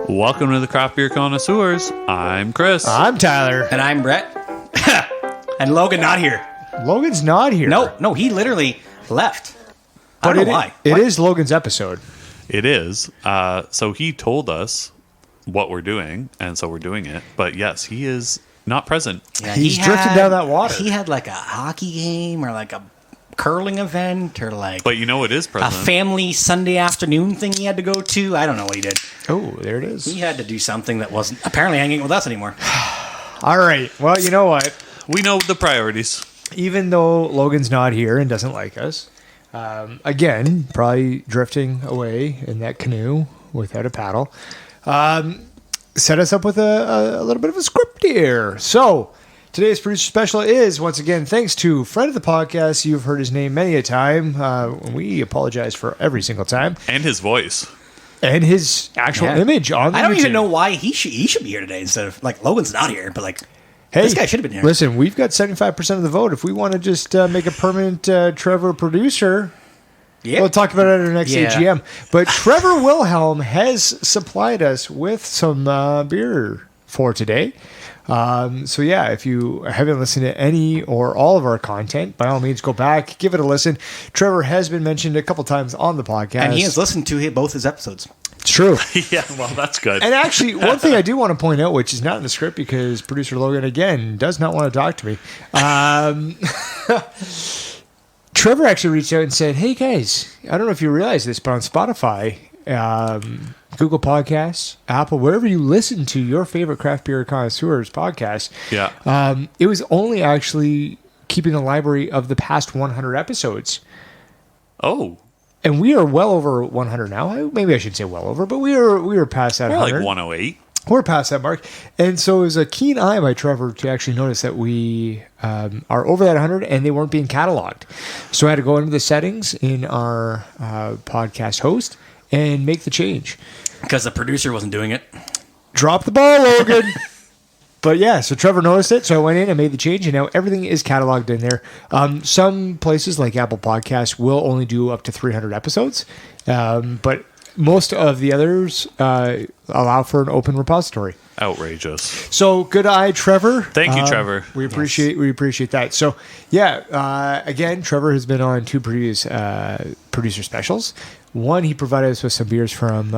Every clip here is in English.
Welcome to the Craft Beer Connoisseurs. I'm Chris. I'm Tyler. And I'm Brett. And Logan not here. Logan's not here. No, he literally left. I But don't know why. It is Logan's episode. It is. So he told us what we're doing, and so we're doing it. But yes, he is not present. Yeah, He's drifting down that water. He had like a hockey game or like a curling event or like But you know it is a present. family Sunday afternoon thing he had to go to. I don't know what he did. Oh, there it is. He had to do something that wasn't apparently hanging with us anymore. All right. Well, you know what? We know the priorities. Even though Logan's not here and doesn't like us, again, probably drifting away in that canoe without a paddle, set us up with a little bit of a script here. So today's producer special is, once again, thanks to friend of the podcast. You've heard his name many a time. We apologize for every single time. And his voice. And his actual image on the I don't even YouTube. know why he should be here today instead of like Logan's not here, but like Hey, this guy should have been here. Listen, we've got 75% of the vote. If we want to just make a permanent Trevor producer, we'll talk about it at our next AGM. But Trevor Wilhelm has supplied us with some beer for today. So yeah, if you haven't listened to any or all of our content, by all means, go back, give it a listen. Trevor has been mentioned a couple times on the podcast. And he has listened to both his episodes. It's true. Yeah, well, that's good. And actually, one thing I do want to point out, which is not in the script because producer Logan, again, does not want to talk to me. Trevor actually reached out and said, hey, guys, I don't know if you realize this, but on Spotify, Google Podcasts, Apple, wherever you listen to your favorite Craft Beer Connoisseurs podcast, it was only actually keeping a library of the past 100 episodes. Oh. And we are well over 100 now. Maybe I should say well over, but we were past that. We're 100. like 108. We're past that mark. And so it was a keen eye by Trevor to actually notice that we are over that 100 and they weren't being cataloged. So I had to go into the settings in our podcast host and make the change. Because the producer wasn't doing it. Drop the ball, Logan. But yeah, so Trevor noticed it, so I went in and made the change, and now everything is cataloged in there. Some places like Apple Podcasts will only do up to 300 episodes, but most of the others allow for an open repository. Outrageous. So good eye, Trevor. Thank you, Trevor. We appreciate that. So yeah, again, Trevor has been on two previous producer specials. One, he provided us with some beers from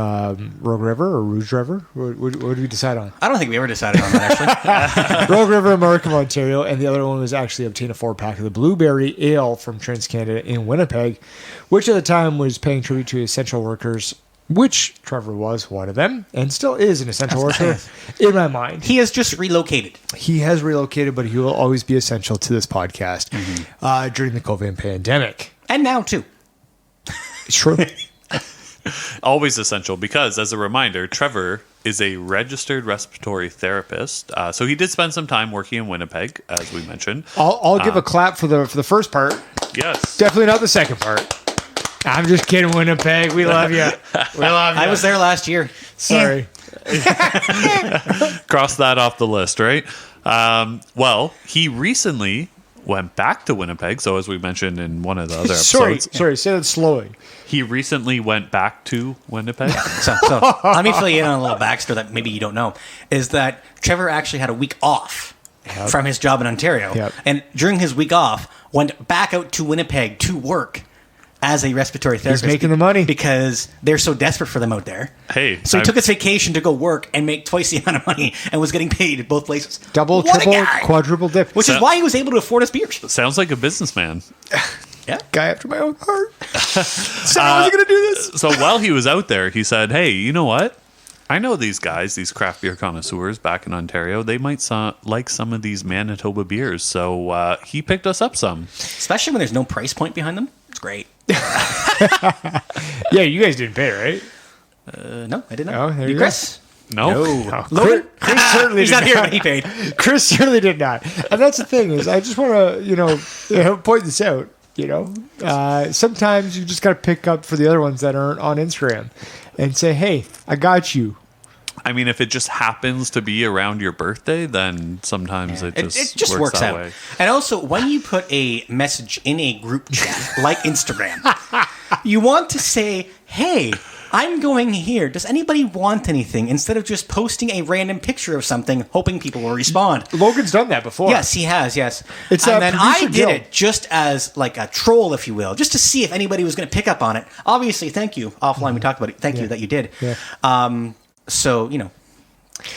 Rogue River or Rouge River. What did we decide on? I don't think we ever decided on that, actually. Rogue River in Markham, Ontario. And the other one was actually obtain a 4-pack of the Blueberry Ale from TransCanada in Winnipeg, which at the time was paying tribute to essential workers, which Trevor was one of them and still is an essential worker in my mind. He has just relocated. He has relocated, but he will always be essential to this podcast during the COVID pandemic. And now, too. It's true. Always essential because, as a reminder, Trevor is a registered respiratory therapist. So he did spend some time working in Winnipeg, as we mentioned. I'll give a clap for the first part. Yes. Definitely not the second part. I'm just kidding, Winnipeg. We love you. We love you. I was there last year. Sorry. Cross that off the list, right? Well, he recently went back to Winnipeg. So as we mentioned in one of the other episodes. Sorry. Say that slowly. He recently went back to Winnipeg. So let me fill you in on a little backstory that maybe you don't know. Is that Trevor actually had a week off from his job in Ontario. Yep. And during his week off, went back out to Winnipeg to work as a respiratory therapist. He's making the money. Because they're so desperate for them out there. Hey. So he took his vacation to go work and make twice the amount of money and was getting paid at bold places. Double, What a triple, guy! quadruple dip. Which is why he was able to afford his beers. Sounds like a businessman. Yeah. Guy after my own heart. So I was going to do this. So while he was out there, he said, hey, you know what? I know these guys, these craft beer connoisseurs back in Ontario. They might like some of these Manitoba beers. So he picked us up some. Especially when there's no price point behind them. It's great. Yeah, you guys didn't pay, right? No, I didn't know. Oh, there you Chris? No. Logan? Chris certainly He's did not here, but he paid. Chris certainly did not. And that's the thing is, I just want to, point this out. Sometimes you just got to pick up for the other ones that aren't on Instagram and say, hey, I got you. I mean, if it just happens to be around your birthday, then sometimes it just works that out. way. And also, when you put a message in a group chat like Instagram, you want to say, hey, I'm going here. Does anybody want anything? Instead of just posting a random picture of something, hoping people will respond. Logan's done that before. Yes, he has, yes. It's and then I producer did Joe. it just as like a troll, if you will, just to see if anybody was going to pick up on it. Obviously, thank you. Offline, we talked about it. Thank you that you did. Yeah. So,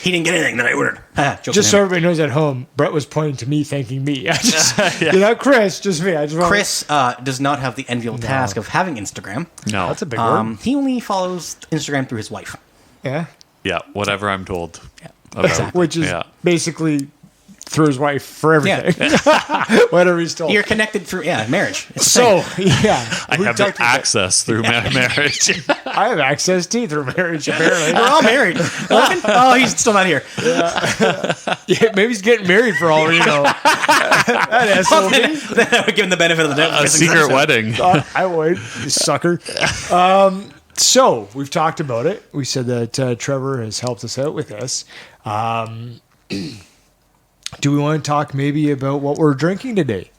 he didn't get anything that I ordered. Just so everybody knows at home, Brett was pointing to me, thanking me. I just, Chris, just me. Chris does not have the enviable task of having Instagram. No. That's a big word. He only follows Instagram through his wife. Yeah. Yeah, whatever I'm told. Yeah. About. Which is basically through his wife for everything. Whatever he's told. You're connected through, marriage. It's a So, thing. I have the access through marriage. I have access to through marriage, apparently. We're all married. Logan? Oh, he's still not here. Yeah, maybe he's getting married for all we know. That SOB. Then I would give him the benefit of the doubt. A secret wedding. I would, you sucker. So, we've talked about it. We said that Trevor has helped us out with this. Do we want to talk maybe about what we're drinking today?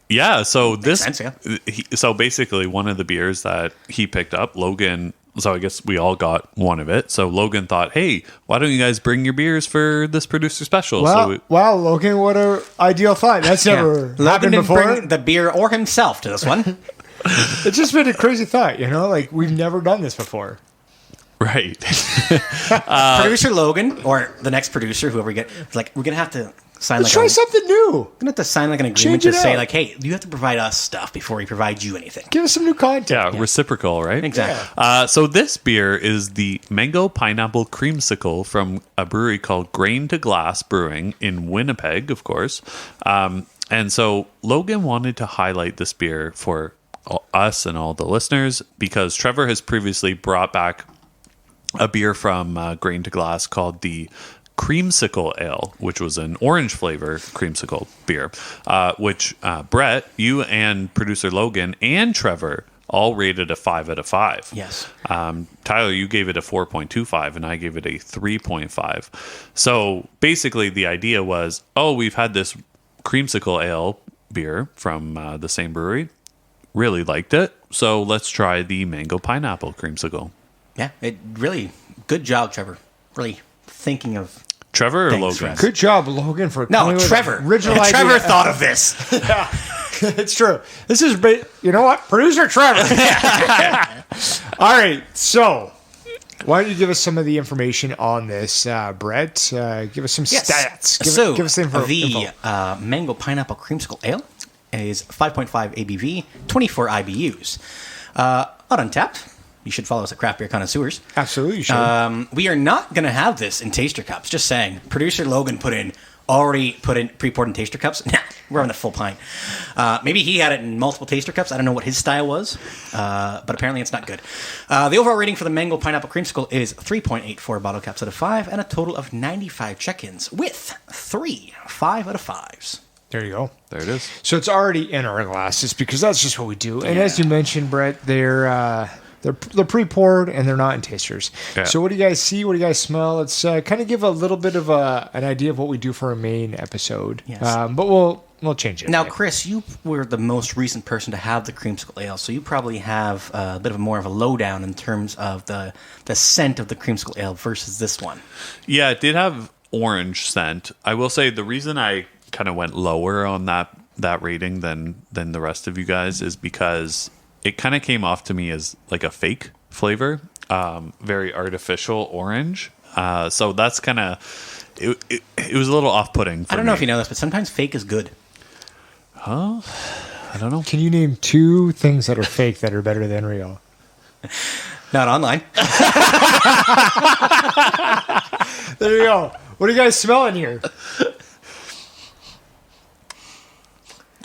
Yeah, so this. Makes sense, So basically, one of the beers that he picked up, Logan. So I guess we all got one of it. So Logan thought, "Hey, why don't you guys bring your beers for this producer special?" Wow, Logan, what a ideal thought. That's never Logan happened didn't before. bring the beer or himself to this one. It's just been a crazy thought, like we've never done this before. Right. Producer Logan, or the next producer, whoever we get, is like, we're going to have to sign Let's try something new. We're going to have to sign like an agreement Change to it say up. like, hey, you have to provide us stuff before we provide you anything. Give us some new content. Yeah, reciprocal, right? Exactly. So this beer is the Mango Pineapple Creamsicle from a brewery called Grain To Glass Brewing in Winnipeg, of course. And so Logan wanted to highlight this beer for us and all the listeners because Trevor has previously brought back a beer from Grain To Glass called the Creamsicle Ale, which was an orange flavor creamsicle beer, which Brett, you and producer Logan and Trevor all rated a 5 out of 5. Yes. Tyler, you gave it a 4.25 and I gave it a 3.5. So basically the idea was, we've had this creamsicle ale beer from the same brewery. Really liked it. So let's try the mango pineapple creamsicle. Yeah, it really, good job, Trevor. Really thinking of... Trevor or Thanks, Logan? Rex. Good job, Logan, for No, coming with Trevor. an original idea. Trevor thought of this. It's true. This is, you know what? Producer Trevor. All right. So, why don't you give us some of the information on this, Brett? Give us some stats. Give us the info. Mango Pineapple Creamsicle Ale is 5.5 ABV, 24 IBUs. Not untapped. You should follow us at Craft Beer Connoisseurs. Absolutely, you should. We are not going to have this in taster cups. Just saying. Producer Logan already put in pre-poured in taster cups. Nah, we're having a full pint. Maybe he had it in multiple taster cups. I don't know what his style was, but apparently it's not good. The overall rating for the Mango Pineapple Creamsicle is 3.84 bottle caps out of 5 and a total of 95 check-ins with 3 5 out of 5s. There you go. There it is. So it's already in our glasses because that's just what we do. And as you mentioned, Brett, they're pre-poured and they're not in tasters. Yeah. So what do you guys see? What do you guys smell? Let's kind of give a little bit of an idea of what we do for a main episode. Yes. But we'll change it. Now, right? Chris, you were the most recent person to have the creamsicle ale, so you probably have a bit of more of a lowdown in terms of the scent of the creamsicle ale versus this one. Yeah, it did have orange scent. I will say the reason I kind of went lower on that rating than the rest of you guys is because it kind of came off to me as like a fake flavor, very artificial orange. So that's kind of it was a little off-putting. I don't know if you know this, but sometimes fake is good. Huh? I don't know. Can you name 2 things that are fake that are better than real? Not online. There you go. What are you guys smelling here?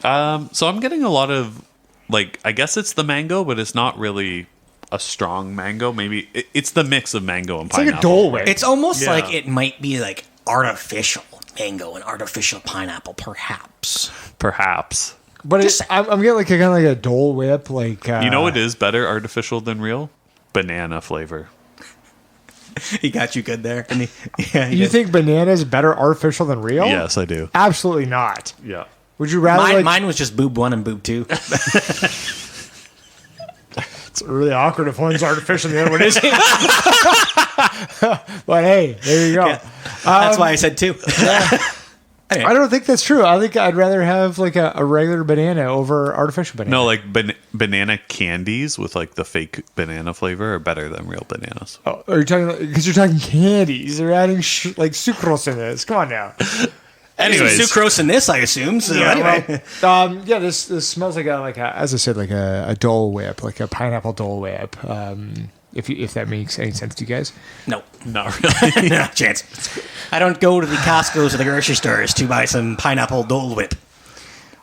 So I'm getting a lot of, like, I guess it's the mango, but it's not really a strong mango. Maybe it's the mix of mango and pineapple. Like a Dole Whip. It's almost like it might be like artificial mango and artificial pineapple, perhaps. Perhaps. But I'm getting like kind of like a Dole Whip. Like You know what is better artificial than real? Banana flavor. He got you good there. And you think banana is better artificial than real? Yes, I do. Absolutely not. Yeah. Would you rather mine was just boob 1 and boob 2. It's really awkward if one's artificial and the other one isn't. But hey, there you go. Yeah. That's why I said 2. I don't think that's true. I think I'd rather have like a regular banana over artificial banana. No, like banana candies with like the fake banana flavor are better than real bananas. Oh, are you talking because you're talking candies? They're adding like sucrose in this. Come on now. Anyways, sucrose in this, I assume. So anyway, this smells like as I said, like a Dole Whip, like a pineapple Dole Whip. If that makes any sense to you guys. No, not really. No chance. I don't go to the Costco's or the grocery stores to buy some pineapple Dole Whip.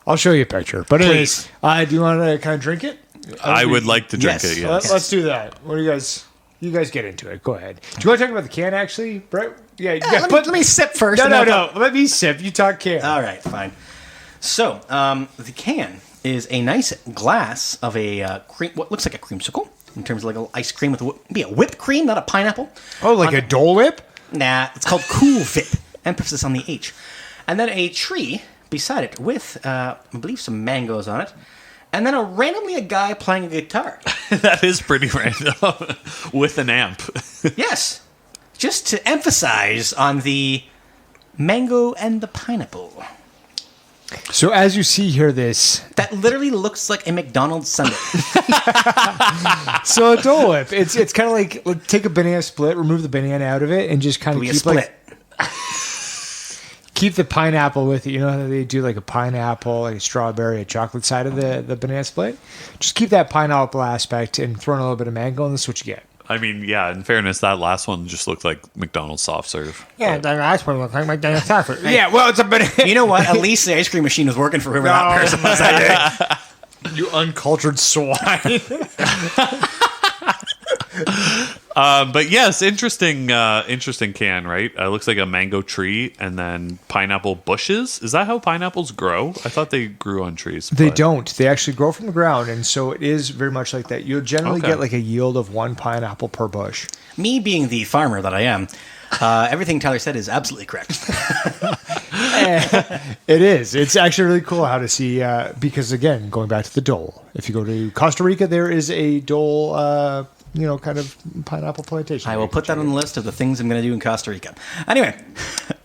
I'll show you a picture. But Please. anyways, do you want to kind of drink it? I would like to drink it. Yes. Let's do that. What do you guys? You guys get into it. Go ahead. Do you want to talk about the can actually, Brett? Yeah. Let me sip first. No. Let me sip. You talk can. All right, fine. So the can is a nice glass of a cream. What looks like a creamsicle. In terms of like ice cream with a whipped cream, not a pineapple. Oh, like a Dole Whip? Nah, it's called Cool Vip. Emphasis on the H. And then a tree beside it with, I believe, some mangoes on it. And then randomly a guy playing a guitar. That is pretty random. With an amp. Yes. Just to emphasize on the mango and the pineapple. So as you see here, that literally looks like a McDonald's sundae. So a Dole Whip, it's kind of like take a banana split, remove the banana out of it, and just kind of keep the pineapple with it. You know how they do like a pineapple, like a strawberry, a chocolate side of the banana split? Just keep that pineapple aspect and throw in a little bit of mango, and this is what you get. I mean, yeah, in fairness, that last one just looked like McDonald's soft serve. Yeah, the last one looked like McDonald's soft serve. Yeah, well, it's a banana. You know what? At least the ice cream machine was working for whoever that person was that day. You uncultured swine. But yes, interesting can, right? It looks like a mango tree and then pineapple bushes. Is that how pineapples grow? I thought they grew on trees. They don't. They actually grow from the ground, and so it is very much like that. You'll generally get like a yield of 1 pineapple per bush. Me being the farmer that I am, everything Tyler said is absolutely correct. It is. It's actually really cool how to see, because again, going back to the Dole, if you go to Costa Rica, there is a Dole, kind of pineapple plantation. I will put that on the list of the things I'm going to do in Costa Rica. Anyway,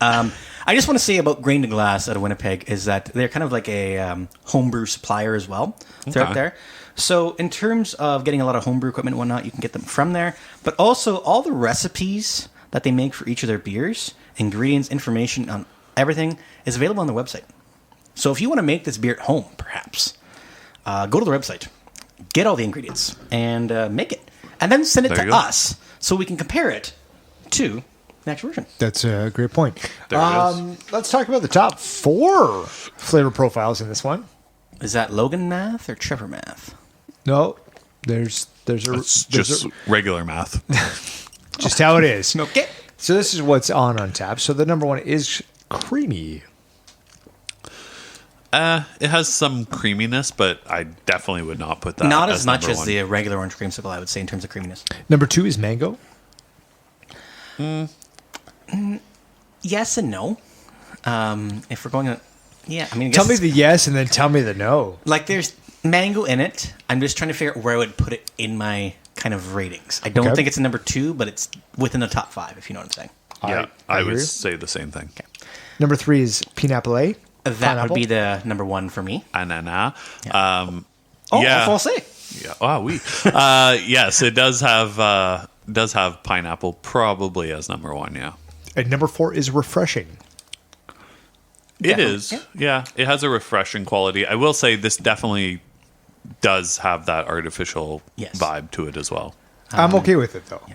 I just want to say about Grain to Glass out of Winnipeg is that they're kind of like a homebrew supplier as well throughout there. So in terms of getting a lot of homebrew equipment and whatnot, you can get them from there. But also all the recipes that they make for each of their beers, ingredients, information on everything is available on their website. So if you want to make this beer at home, perhaps, go to the website, get all the ingredients, and make it. And then send it to us so we can compare it to the actual version. That's a great point. Let's talk about the top 4 flavor profiles in this one. Is that Logan math or Trevor math? No, there's regular math. Just how it is. Okay. So this is what's on tap. So the number 1 is creamy. It has some creaminess, but I definitely would not put that. Not as much as 1. the regular orange creamsicle, I would say, in terms of creaminess. Number 2 is mango. Yes and no. If we're going to, tell me the yes and then tell me the no. Like there's mango in it. I'm just trying to figure out where I would put it in my kind of ratings. I don't think it's a number 2, but it's within the top 5, if you know what I'm saying. Yeah, I would say the same thing. Okay. Number 3 is pineapple. That would be the number 1 for me. Anana. Yeah. Français. Yeah. Oh, oui. Yes, it does have pineapple probably as number 1. Yeah. And number 4 is refreshing. It is. Yeah. It has a refreshing quality. I will say this definitely does have that artificial vibe to it as well. I'm okay with it though.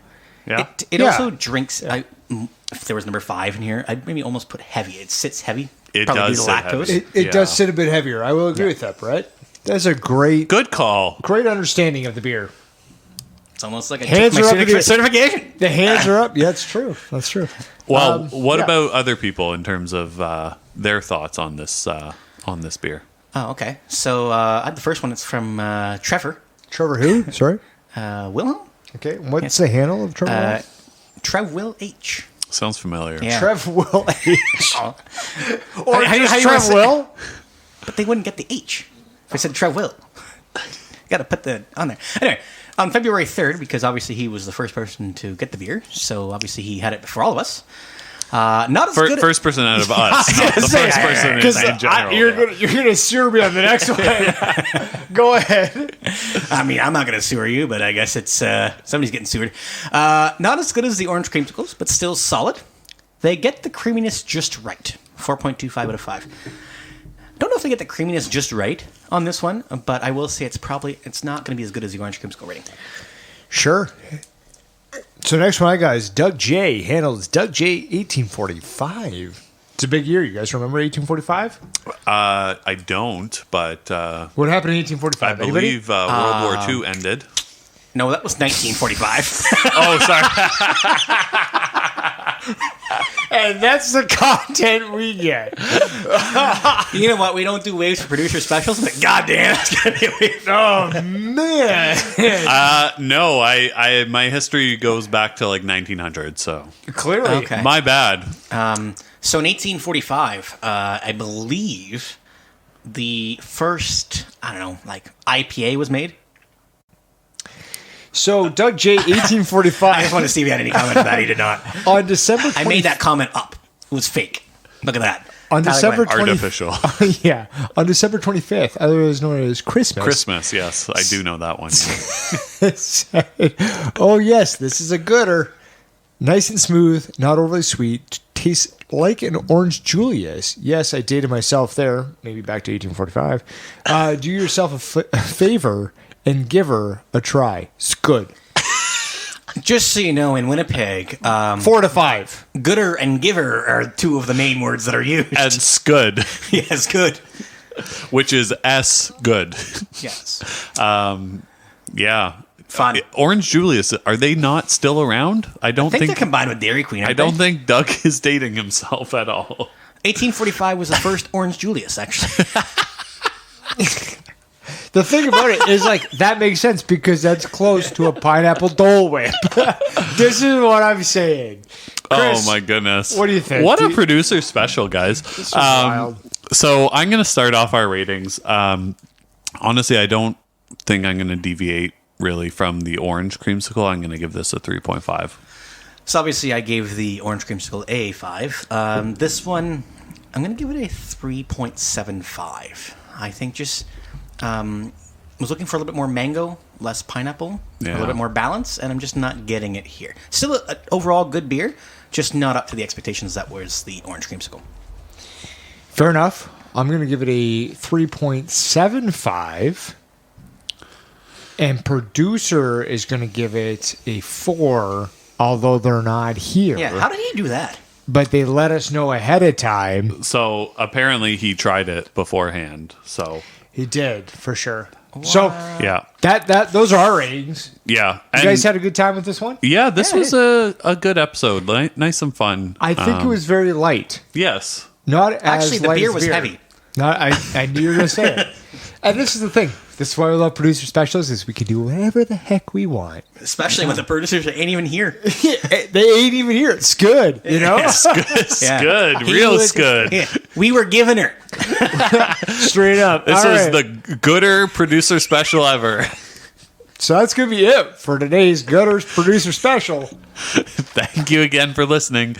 Yeah. It also drinks. If there was number 5 in here, I'd maybe almost put heavy. It sits heavy. It does sit lactose. heavy. It does sit a bit heavier. I will agree with that, Brett. That's a good call. Great understanding of the beer. It's almost like a hands are up certification. The hands are up. Yeah, it's true. That's true. Well, what about other people in terms of their thoughts on this beer? Oh, okay. So the first one is from Trevor. Trevor who? Sorry? Wilhelm? Okay. What's the handle of Trevor Wilhelm? Trev Will H. Sounds familiar. Yeah. Trev Will H. Or how Trev Will? But they wouldn't get the H if I said Trev Will. Got to put the on there. Anyway, On February 3rd, because obviously he was the first person to get the beer, so obviously he had it before all of us. Not as good. First person out of us. Not the first person in general. You're gonna sewer me on the next one. Go ahead. I mean, I'm not going to sewer you, but I guess it's somebody's getting sewered. Not as good as the orange creamsicles, but still solid. They get the creaminess just right. 4.25 out of 5. Don't know if they get the creaminess just right on this one, but I will say it's not going to be as good as the orange creamsicle rating. Sure. So next one I got is Doug J. Handles Doug J. 1845. It's a big year. You guys remember 1845? I don't, but What happened in 1845? I believe World War II ended. No, that was 1945. Oh, sorry. And that's the content we get. You know what? We don't do waves for producer specials, but goddamn, it's going to be a wave. Oh, man. No, my history goes back to like 1900, so Clearly. Okay. my bad. So in 1845, I believe the first, IPA was made. So Doug J. I just 1845. want to see if he had any comment on that. He did not. On December 20- I made that comment up. It was fake. Look at that. On December Tyler 20- Artificial. Yeah. On December 25th, otherwise known as Christmas. Christmas, yes. I do know that one. Oh, yes. This is a gooder. Nice and smooth, not overly sweet. Tastes like an orange Julius. Yes, I dated myself there. Maybe back to 1845. Do yourself a favor and give her a try. It's good. Just so you know, in Winnipeg, 4 to 5. gooder and giver are two of the main words that are used. And scud, Yes, good. which is S good. Yes. Yeah. Fun. Orange Julius, are they not still around? I don't I think think they're combined with Dairy Queen. I don't think Doug is dating himself at all. 1845 was the first Orange Julius, actually. The thing about it is, like, that makes sense because that's close to a pineapple Dole Whip. This is what I'm saying. Chris, oh my goodness. what do you think? What a producer special, guys. This is wild. So I'm going to start off our ratings. Honestly, I don't think I'm going to deviate really from the orange creamsicle. I'm going to give this a 3.5. So obviously I gave the Orange Creamsicle a 5. This one, I'm going to give it a 3.75. I think just... was looking for a little bit more mango, less pineapple, a little bit more balance, and I'm just not getting it here. Still an overall good beer, just not up to the expectations that was the Orange Creamsicle. Fair enough. I'm going to give it a 3.75. And producer is going to give it a 4, although they're not here. Yeah, how did he do that? But they let us know ahead of time. So apparently he tried it beforehand. So He did, for sure. So yeah. those are our ratings. Yeah. You guys had a good time with this one? Yeah, this was a good episode. Nice and fun. I think it was very light. Yes. Not as Actually, the light beer as was heavy. Not, I knew you were going to say it. And this is the thing. This is why we love producer specials, is we can do whatever the heck we want. Especially when the producers ain't even here. They ain't even here. It's good, you know? It's good. It's Yeah. good. He Real was- good. Yeah, we were giving her. Straight up. This All was right. the gooder producer special ever. So that's going to be it for today's Gutters Producer Special. Thank you again for listening.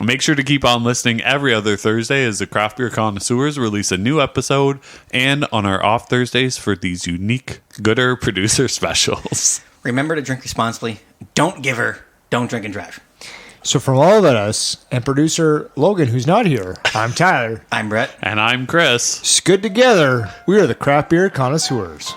Make sure to keep on listening every other Thursday as the Craft Beer Connoisseurs release a new episode, and on our off Thursdays for these unique gooder producer specials. Remember to drink responsibly. Don't give her. Don't drink and drive. So from all of us and producer Logan, who's not here, I'm Tyler. I'm Brett. And I'm Chris. It's good together. We are the Craft Beer Connoisseurs.